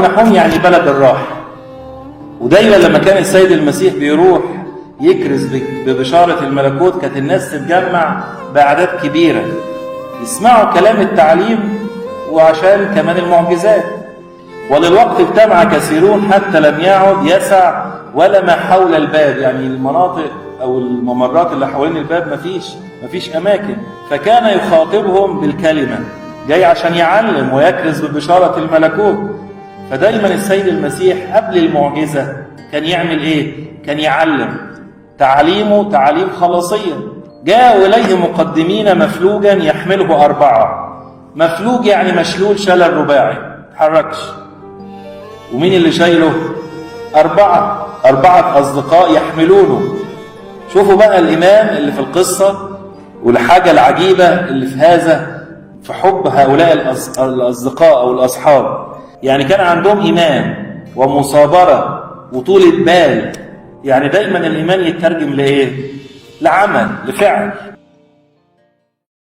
كفرنحوم يعني بلد الراحة. ودايما لما كان السيد المسيح بيروح يكرز ببشارة الملكوت كانت الناس تتجمع بأعداد كبيرة يسمعوا كلام التعليم وعشان كمان المعجزات. وللوقت اجتمع كثيرون حتى لم يعد يسع ولا ما حول الباب، يعني المناطق أو الممرات اللي حوالين الباب مفيش أماكن، فكان يخاطبهم بالكلمة، جاي عشان يعلم ويكرز ببشارة الملكوت. فدايما السيد المسيح قبل المعجزة كان يعمل إيه؟ كان يعلم، تعليمه تعليم خلاصية. جاءوا إليه مقدمين مفلوجا يحمله 4. مفلوج يعني مشلول شلل رباعي متحركش. ومين اللي شايله؟ 4 أصدقاء يحملونه. شوفوا بقى الإيمان اللي في القصة والحاجة العجيبة اللي في هذا، في حب هؤلاء الأصدقاء أو الأصحاب. يعني كان عندهم إيمان ومصابرة وطولة بال. يعني دايما الإيمان يترجم لإيه؟ لعمل، لفعل.